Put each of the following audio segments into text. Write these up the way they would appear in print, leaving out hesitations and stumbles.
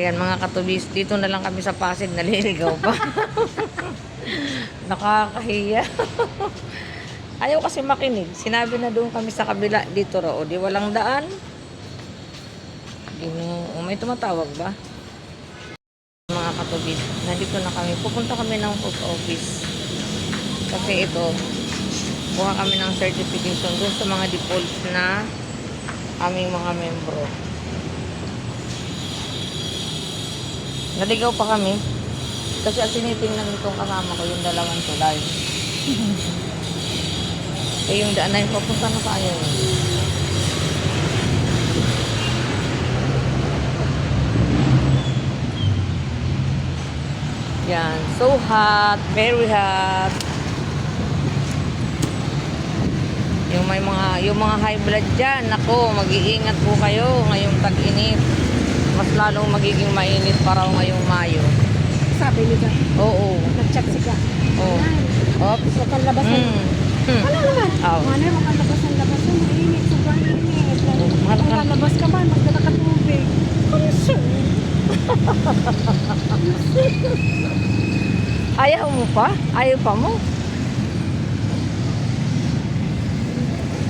Ayan mga katubis, dito na lang kami sa Pasig, naliligaw pa. Nakakahiya. Ayaw kasi makinig. Sinabi na doon kami sa kabila, dito raw. O di walang daan. May tumatawag ba? Mga katubis, nandito na kami. Pupunta kami ng post office. Kasi ito, buha kami ng certification doon sa mga defaults na aming mga membro. Naligaw pa kami. Kasi ang tinitingnan nitong kasama ko yung dalawang tulay. Eh yung daan na yung papunta na tayo. Yan. So hot. Very hot. Yung mga high blood dyan, nako, mag-iingat po kayo ngayong tag-init. Mas lalong magiging mainit para ngayong Mayo. Sabi niya. Oo. Nag-chat siya. Oo. Oops. Sa kalabas. Ano naman? Oh. Ano yung makalabas ng labas mo? Mainit. Sobrang init. Makalabas ka man, magdala ka tubig. Concern. Ayaw mo pa? Ayaw pa mo?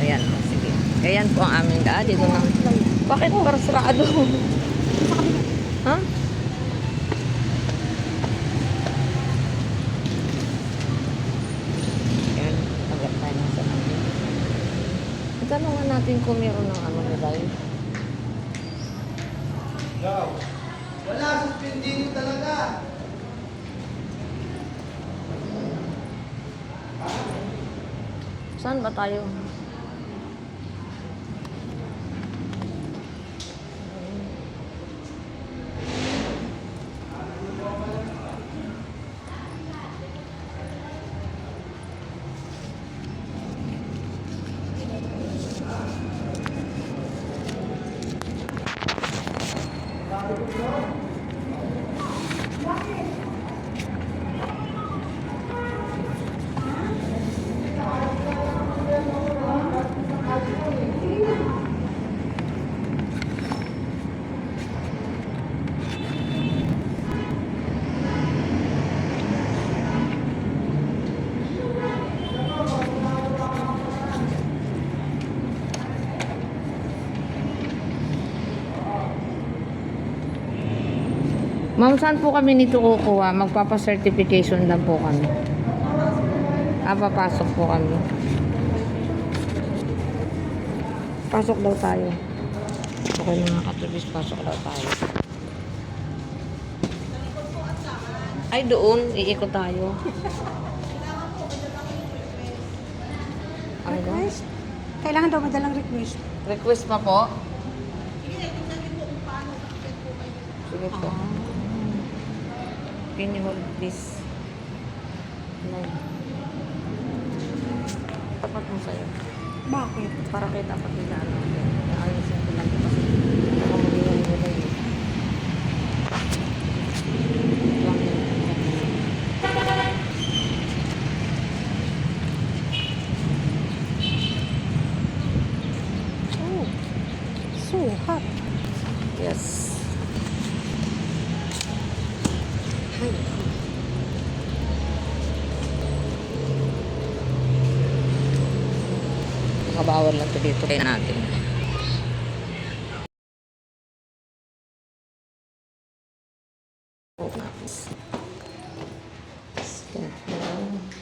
Ayan. Sige. Ayan po ang aming daan. Dito na. Bakit parang sarado? Ha? Ayan. Agad tayo ng saan. Tanungan natin kung meron ng ano nila yun. Wala, suspendin talaga. Saan ba tayo? Ma'am, saan po kami nito kukuha? Magpapa-certification lang po kami. Papasok po kami. Pasok daw tayo. Okay mga katubis, pasok daw tayo. Ay, doon. Iikot tayo. Ano? Request? Kailangan daw madalang request. Request pa po? Sige po. Can you hold this? No. Tapat mo sa'yo. Bakit? Para kita pati na ano. Ayusin ko lang kasi baka magiging nila yun. Oh. So hot. Yes. Makabawal lang ito dito kaya natin.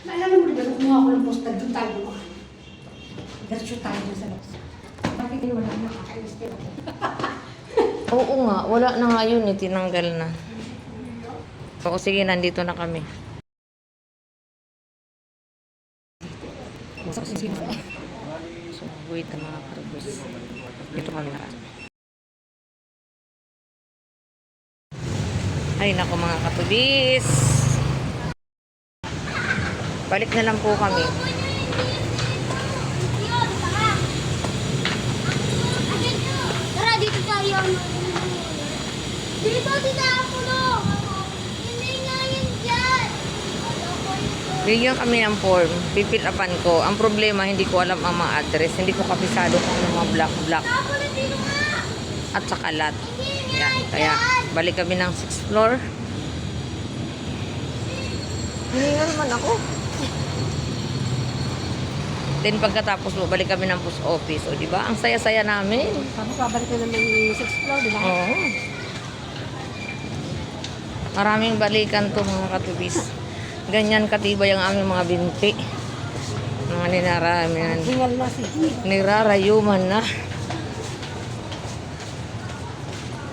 Naalala mo ba kumuha ko ng postal doon tayo doon? Diretso tayo doon sa labas. Bakit yun wala nakakainis din ako? Oo nga, wala na nga yun eh, tinanggal na. So, sige, nandito na kami. So, wait na mga karibus. Dito kami na. Ay, naku mga katubis. Balik na lang po kami. Tara, dito tayo. Dito, dito ako no. Hindi nga yun dyan. Bigyan kami ng form. Pipil upan ko. Ang problema, hindi ko alam ang mga address. Hindi ko kapisado kung ano mga black Ako na dito nga. at saka lot. Yan. Kaya balik kami ng 6th floor. Hiningal man ako. Then pagkatapos balik kami ng post office. O diba? Ang saya-saya namin. Tapos babalik na naman yung 6th floor, di ba? Oo. Maraming balikan to mga katubis. Ganyan katibay ang aming mga binti. Mga ninaramihan. Hingal na si Nirarayuman na.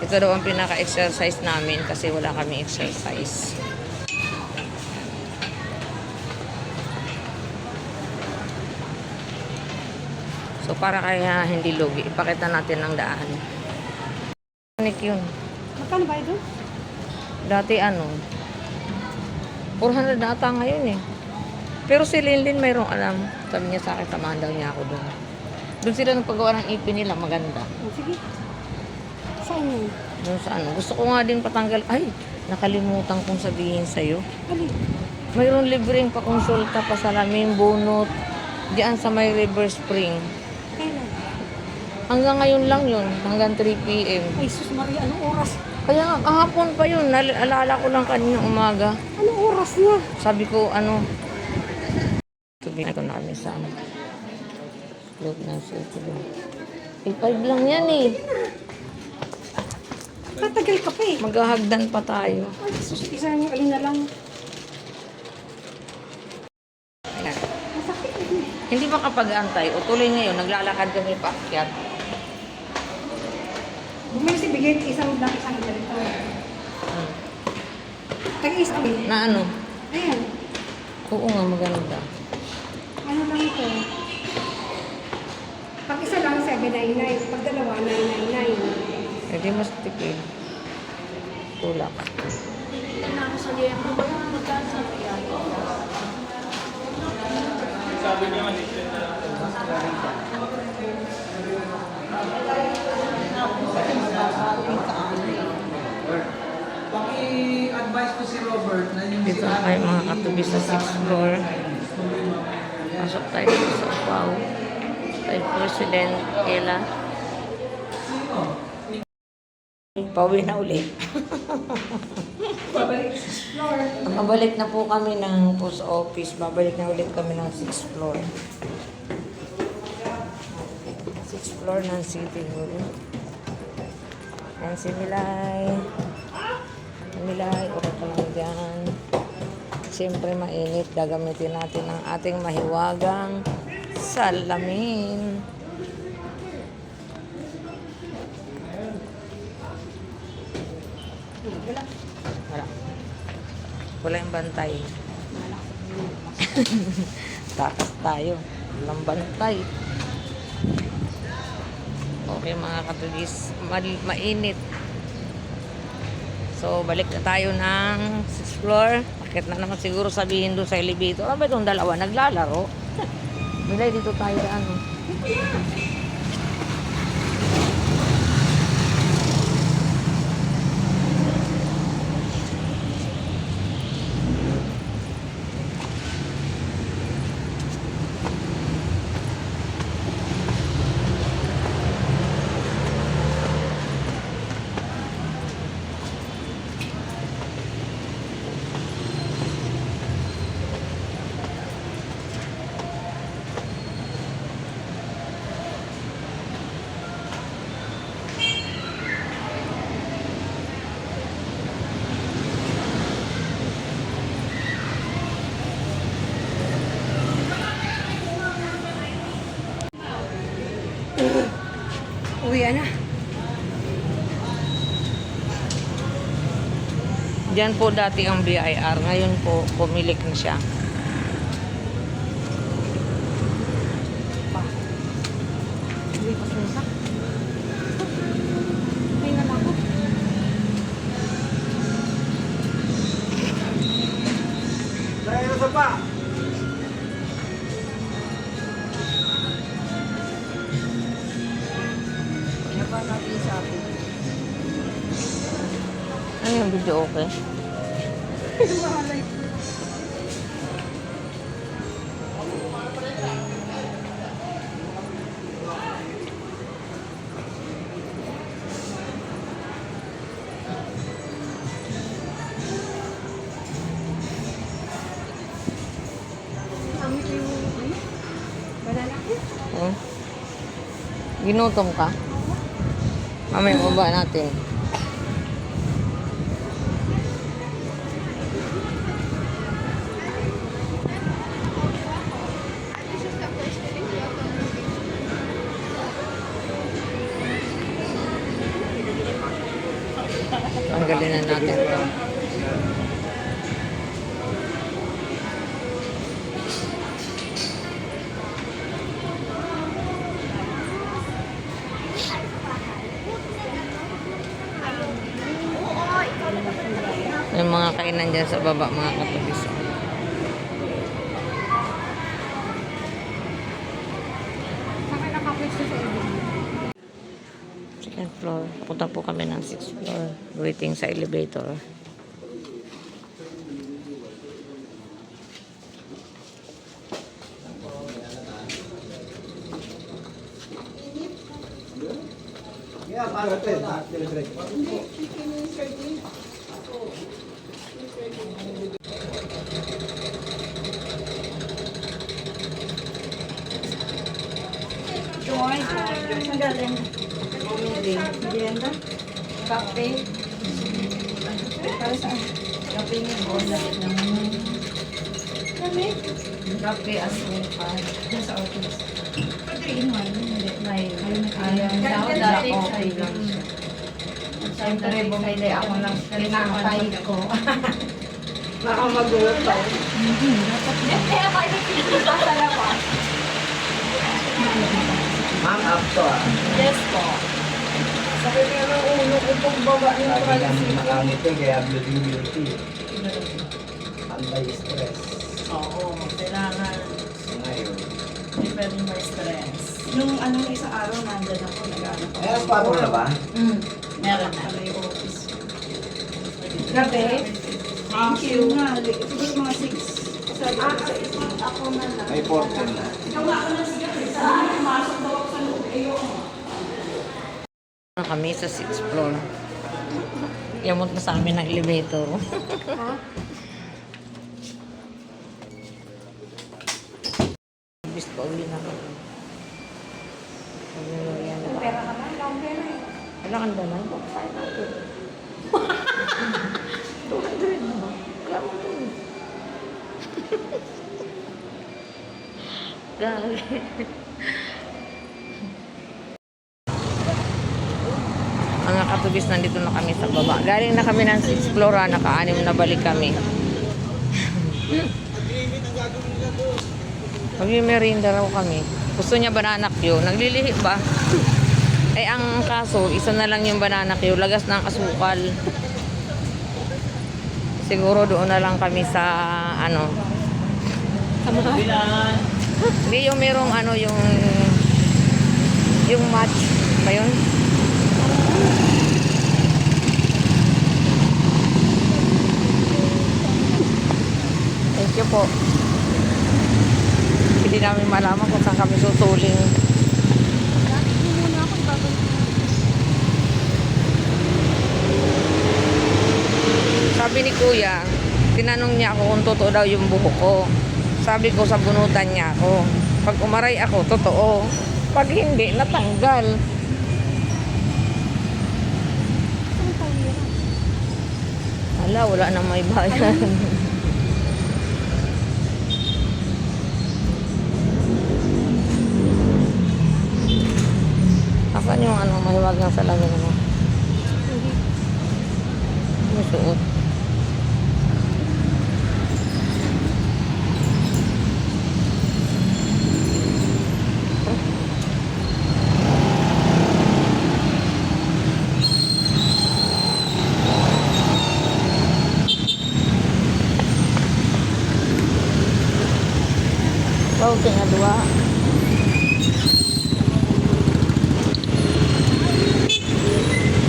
Ito daw ang pinaka-exercise namin kasi wala kami exercise. So para kaya hindi lugi, ipakita natin ang daan. Unik yun. Magkano ba ito? Dati 400 na ata ngayon eh. Pero si Linlin mayroong alam. Sabi niya sa akin, samahan daw niya ako doon. Doon sila nagpagawa ng ipin nila, maganda. Oh, sige. Saan yun? Doon sa Gusto ko nga din patanggal. Ay, nakalimutan kong sabihin sa'yo. Ali. Mayroong libreng pakonsulta pa sa Laming Bunot. Diyan sa may River Spring. Kailan? Hanggang ngayon lang yun. Hanggang 3 p.m. Ay, sus Maria, anong oras? Kaya nga, kahapon pa yun. Alala ko lang kanina umaga. Anong oras niya? Sabi ko, sabihin ko na kami sa loob ng circle. 5 lang yan eh. Tatagal ka pa eh. Maghahagdan pa tayo. Ay, sus, isa niyo, alin na lang. Ayan. Masakit eh. Hindi ba kapag antay o tuloy ngayon, naglalakad kami paakyat? Bumili si Bigay, isang ganito. Tag-isang. Na ano? Ayan. Oo nga, maganda. Ano lang ito? Pag isa lang, 799. Pag dalawa, 999. Hindi mas tipid. Tulak. Paki-advise ko si Robert na yung Dito na tayo mga katubi sa 6th floor. Pasok tayo dito sa Pau. Kay President Ella. Pauwi na ulit. Mabalik na po kami ng post office. Babalik na ulit kami ng 6th floor. 6th floor ng City Hall. Yan si Milay. Milay, okay pa lang dyan. Siyempre mainit. Gagamitin natin ang ating mahiwagang salamin. Wala. Wala yung bantay. Takas tayo. Walang bantay. Okay mga katugis. Mainit. So, balik na tayo ng 6th floor. Bakit na naman siguro sabihin doon sa elevator. Ano ba itong dalawa? Naglalaro. Milay, dito tayo daan. Uwi na. Diyan po dati ang BIR. Ngayon po, pumilik na siya. Uwi pa sa Uwi na lang ako. Dahil sa pa! Ano yung video okay? Ginutom ka? Mamaya baba natin. Tanggalin na natin ito. May mga kainan dyan sa baba, mga katubis. Second floor. Punta po kami ng 6th floor. Waiting sa elevator. Yeah, para ito. Joy. Saan galing? Merienda? Kape? Para saan? Kape nga. Kami? Kape, asukal. Diyan sa office. 3 in 1. Hindi. Ayaw dati okay lang siya. Siyempre, bumili ako ng tinapay ko. Baka mag-uutaw. Kaya pa ipipili pa sa labas. Ma'am, up to ah. Yes po. Sakit nga ng ulo ko pag baba ng Lagi kami tricycle. makamit eh, kaya bloody beauty. Anti-stress. Oo, kailangan So ngayon. hindi pwedeng may stress. Nung isang araw, nandyan ako, nag-ano ako. Eh, ang pato na ba? Meron na. Sa office. Gabi? Thank you. Siguro mga 6. Sabi ko sa isang ako na lang. May 14 na. Gawa ko na siya. Saan pumasok daw ako sa loob. Kami sa 6th floor. Yamot na sa amin ng elevator. Bis pa uli na ako. Pera ka na? Lang pera eh. Wala kang dalan? Saan natin? 200 na ba? Wala mo ito. Gagi. Mga katubis, nandito na kami sa baba. Galing na kami ng 6th floor, naka-anim na balik kami. Magmimerinda raw kami. Gusto niya banana Q. Naglilihi ba? Eh, ang kaso, isa na lang yung banana Q. Lagas ng asukal. Siguro doon na lang kami sa, ano. Hindi yung merong, ano, yung match. Ba yun? Thank you po. Hindi namin malaman kung saan kami susuling. Sabi ni Kuya, tinanong niya ako kung totoo daw yung buhok ko. Sabi ko, sa bunutan niya ako. Pag umaray ako, totoo. Pag hindi, natanggal. Hala, wala nang may bayan. Asan yung ano, mahiwag ng salamin mo? May suot. Wow, tingnan dua.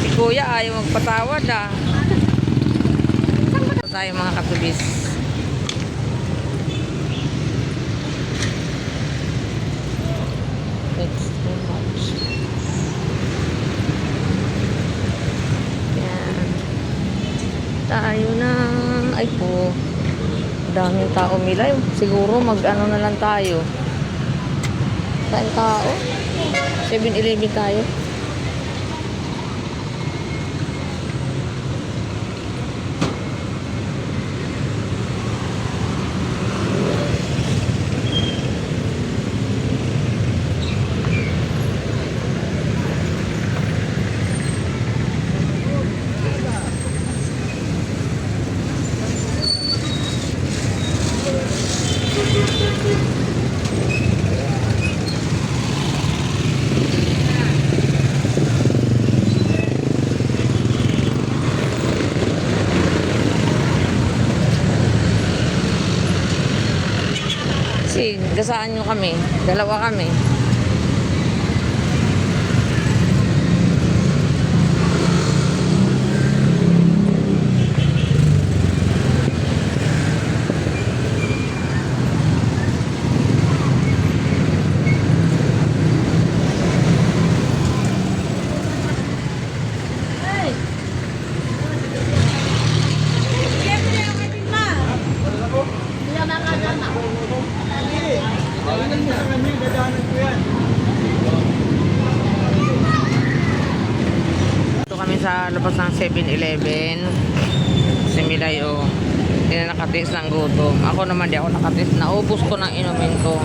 Si Kuya ayaw magpatawad ah. Saan ba tayo mga katubis? It's too much. Yan. Tayo na. Ay po. Daming tao milay. Siguro mag-ano na lang tayo. Saan tao? 7-Eleven tayo. Kasi gasaan nyo kami. Dalawa kami. Ito kami sa labas ng 7-Eleven. Si Milay, oh. Hindi na nakatiis ng gutom. Ako naman, di ako nakatiis. Naubos ko ng inumin ko.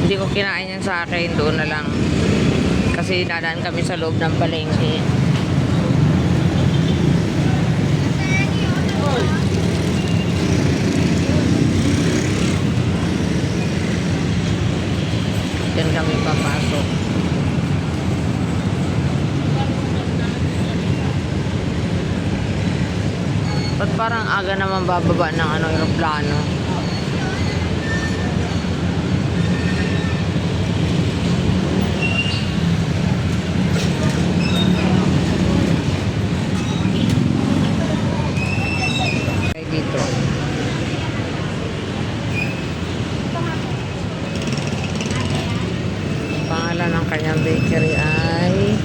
Hindi ko kinain yan sa akin. Doon na lang. Kasi dadaan kami sa loob ng palengke. Diyan kami papasok. Ba't parang aga naman bababa ng aeroplano? Okay, dito. Ang pangalan ng kanyang bakery ay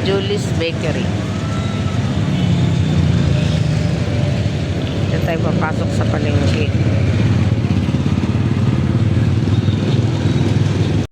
Julie's Bakery. Diyan tayo papasok sa palengke.